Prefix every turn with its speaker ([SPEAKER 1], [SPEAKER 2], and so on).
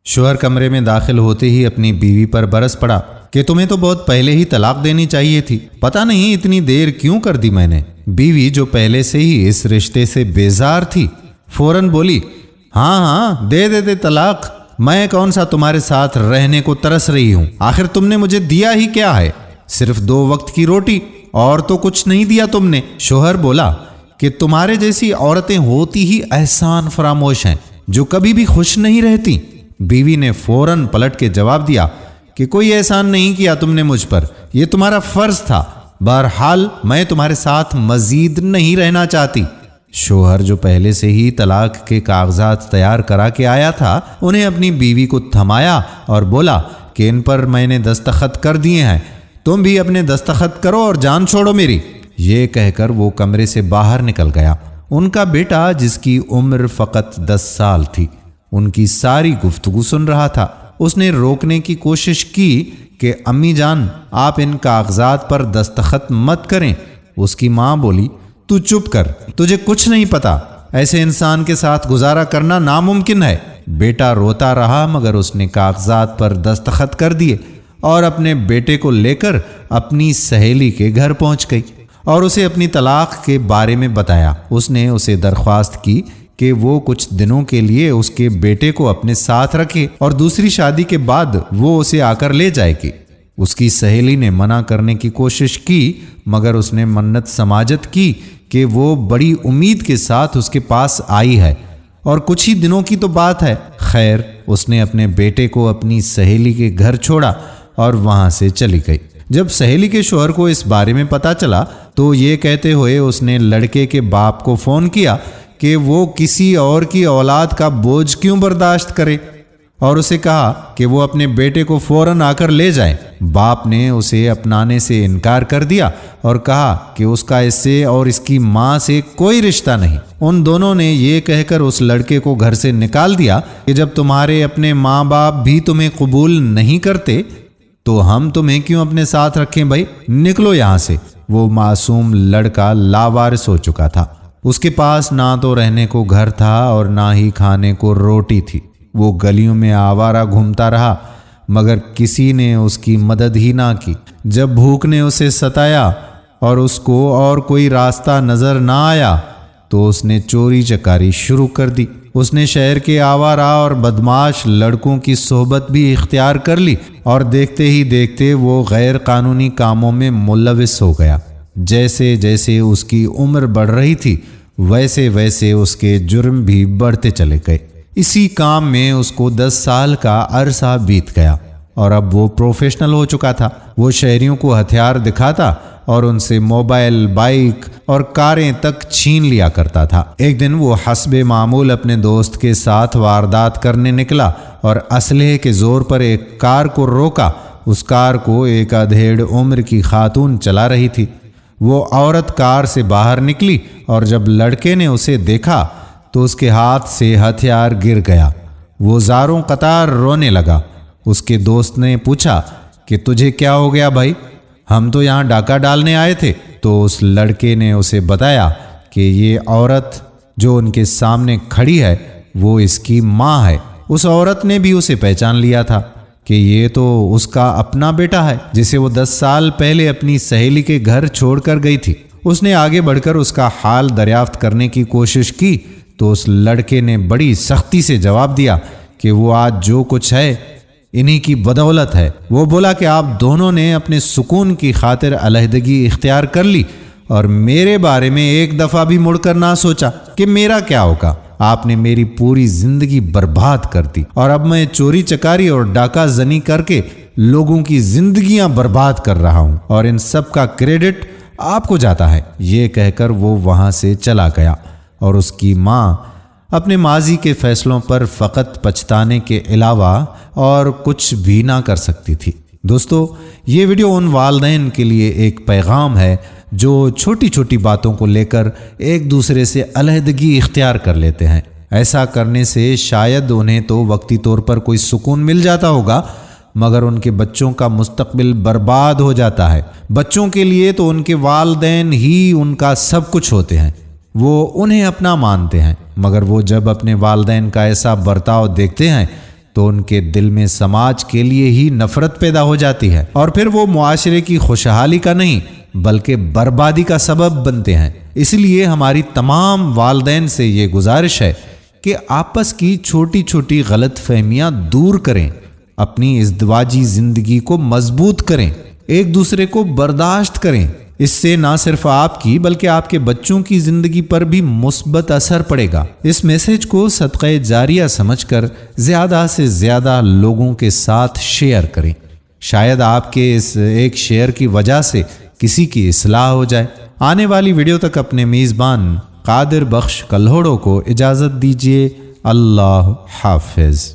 [SPEAKER 1] شوہر کمرے میں داخل ہوتے ہی اپنی بیوی پر برس پڑا کہ تمہیں تو بہت پہلے ہی طلاق دینی چاہیے تھی، پتہ نہیں اتنی دیر کیوں کر دی میں نے۔ بیوی جو پہلے سے ہی اس رشتے سے بیزار تھی فوراً بولی، ہاں دے طلاق، میں کون سا تمہارے ساتھ رہنے کو ترس رہی ہوں، آخر تم نے مجھے دیا ہی کیا ہے؟ صرف 2 وقت کی روٹی، اور تو کچھ نہیں دیا تم نے۔ شوہر بولا کہ تمہارے جیسی عورتیں ہوتی ہی احسان فراموش ہیں جو کبھی بھی خوش نہیں رہتی۔ بیوی نے فوراً پلٹ کے جواب دیا کہ کوئی احسان نہیں کیا تم نے مجھ پر، یہ تمہارا فرض تھا، بہرحال میں تمہارے ساتھ مزید نہیں رہنا چاہتی۔ شوہر جو پہلے سے ہی طلاق کے کاغذات تیار کرا کے آیا تھا، انہیں اپنی بیوی کو تھمایا اور بولا کہ ان پر میں نے دستخط کر دیے ہیں، تم بھی اپنے دستخط کرو اور جان چھوڑو میری۔ یہ کہہ کر وہ کمرے سے باہر نکل گیا۔ ان کا بیٹا جس کی عمر فقط 10 سال تھی ان کی ساری گفتگو سن رہا تھا۔ اس نے روکنے کی کوشش کی کہ امی جان آپ ان کاغذات پر دستخط مت کریں۔ اس کی ماں بولی، تو چپ کر، تجھے کچھ نہیں پتا، ایسے انسان کے ساتھ گزارا کرنا ناممکن ہے۔ بیٹا روتا رہا مگر اس نے کاغذات پر دستخط کر دیے اور اپنے بیٹے کو لے کر اپنی سہیلی کے گھر پہنچ گئی اور اسے اپنی طلاق کے بارے میں بتایا۔ اس نے اسے درخواست کی کہ وہ کچھ دنوں کے لیے اس کے بیٹے کو اپنے ساتھ رکھے اور دوسری شادی کے بعد وہ اسے آ کر لے جائے گی۔ اس کی سہیلی نے منع کرنے کی کوشش کی مگر اس نے منت سماجت کی کہ وہ بڑی امید کے ساتھ اس کے پاس آئی ہے اور کچھ ہی دنوں کی تو بات ہے۔ خیر، اس نے اپنے بیٹے کو اپنی سہیلی کے گھر چھوڑا اور وہاں سے چلی گئی۔ جب سہیلی کے شوہر کو اس بارے میں پتہ چلا تو یہ کہتے ہوئے اس نے لڑکے کے باپ کو فون کیا کہ وہ کسی اور کی اولاد کا بوجھ کیوں برداشت کرے اور اسے کہا کہ وہ اپنے بیٹے کو فوراً آ کر لے جائے۔ باپ نے اسے اپنانے سے انکار کر دیا اور کہا کہ اس کا اس سے اور اس کی ماں سے کوئی رشتہ نہیں۔ ان دونوں نے یہ کہہ کر اس لڑکے کو گھر سے نکال دیا کہ جب تمہارے اپنے ماں باپ بھی تمہیں قبول نہیں کرتے تو ہم تمہیں کیوں اپنے ساتھ رکھیں بھائی، نکلو یہاں سے۔ وہ معصوم لڑکا لاوارث ہو چکا تھا، اس کے پاس نہ تو رہنے کو گھر تھا اور نہ ہی کھانے کو روٹی تھی۔ وہ گلیوں میں آوارہ گھومتا رہا مگر کسی نے اس کی مدد ہی نہ کی۔ جب بھوک نے اسے ستایا اور اس کو اور کوئی راستہ نظر نہ آیا تو اس نے چوری چکاری شروع کر دی۔ اس نے شہر کے آوارہ اور بدمعاش لڑکوں کی صحبت بھی اختیار کر لی اور دیکھتے ہی دیکھتے وہ غیر قانونی کاموں میں ملوث ہو گیا۔ جیسے جیسے اس کی عمر بڑھ رہی تھی ویسے ویسے اس کے جرم بھی بڑھتے چلے گئے۔ اسی کام میں اس کو 10 سال کا عرصہ بیت گیا اور اب وہ پروفیشنل ہو چکا تھا۔ وہ شہریوں کو ہتھیار دکھاتا اور ان سے موبائل، بائک اور کاریں تک چھین لیا کرتا تھا۔ ایک دن وہ حسب معمول اپنے دوست کے ساتھ واردات کرنے نکلا اور اسلحے کے زور پر ایک کار کو روکا۔ اس کار کو ایک ادھیڑ عمر کی خاتون چلا رہی تھی۔ وہ عورت کار سے باہر نکلی اور جب لڑکے نے اسے دیکھا تو اس کے ہاتھ سے ہتھیار گر گیا۔ وہ زاروں قطار رونے لگا۔ اس کے دوست نے پوچھا کہ تجھے کیا ہو گیا بھائی؟ ہم تو یہاں ڈاکہ ڈالنے آئے تھے۔ تو اس لڑکے نے اسے بتایا کہ یہ عورت جو ان کے سامنے کھڑی ہے وہ اس کی ماں ہے۔ اس عورت نے بھی اسے پہچان لیا تھا کہ یہ تو اس کا اپنا بیٹا ہے جسے وہ 10 سال پہلے اپنی سہیلی کے گھر چھوڑ کر گئی تھی۔ اس نے آگے بڑھ کر اس کا حال دریافت کرنے کی کوشش کی تو اس لڑکے نے بڑی سختی سے جواب دیا کہ وہ آج جو کچھ ہے انہی کی بدولت ہے۔ وہ بولا کہ آپ دونوں نے اپنے سکون کی خاطر علیحدگی اختیار کر لی اور میرے بارے میں ایک دفعہ بھی مڑ کر نہ سوچا کہ میرا کیا ہوگا۔ آپ نے میری پوری زندگی برباد کر دی اور اب میں چوری چکاری اور ڈاکہ زنی کر کے لوگوں کی زندگیاں برباد کر رہا ہوں اور ان سب کا کریڈٹ آپ کو جاتا ہے۔ یہ کہہ کر وہ وہاں سے چلا گیا اور اس کی ماں اپنے ماضی کے فیصلوں پر فقط پچھتانے کے علاوہ اور کچھ بھی نہ کر سکتی تھی۔ دوستو، یہ ویڈیو ان والدین کے لیے ایک پیغام ہے جو چھوٹی چھوٹی باتوں کو لے کر ایک دوسرے سے علیحدگی اختیار کر لیتے ہیں۔ ایسا کرنے سے شاید انہیں تو وقتی طور پر کوئی سکون مل جاتا ہوگا مگر ان کے بچوں کا مستقبل برباد ہو جاتا ہے۔ بچوں کے لیے تو ان کے والدین ہی ان کا سب کچھ ہوتے ہیں۔ وہ انہیں اپنا مانتے ہیں مگر وہ جب اپنے والدین کا ایسا برتاؤ دیکھتے ہیں تو ان کے دل میں سماج کے لیے ہی نفرت پیدا ہو جاتی ہے، اور پھر وہ معاشرے کی خوشحالی کا نہیں بلکہ بربادی کا سبب بنتے ہیں۔ اس لیے ہماری تمام والدین سے یہ گزارش ہے کہ آپس کی چھوٹی چھوٹی غلط فہمیاں دور کریں، اپنی ازدواجی زندگی کو مضبوط کریں، ایک دوسرے کو برداشت کریں۔ اس سے نہ صرف آپ کی بلکہ آپ کے بچوں کی زندگی پر بھی مثبت اثر پڑے گا۔ اس میسج کو صدقہ جاریہ سمجھ کر زیادہ سے زیادہ لوگوں کے ساتھ شیئر کریں، شاید آپ کے اس ایک شیئر کی وجہ سے کسی کی اصلاح ہو جائے۔ آنے والی ویڈیو تک اپنے میزبان قادر بخش کلہوڑوں کو اجازت دیجیے۔ اللہ حافظ۔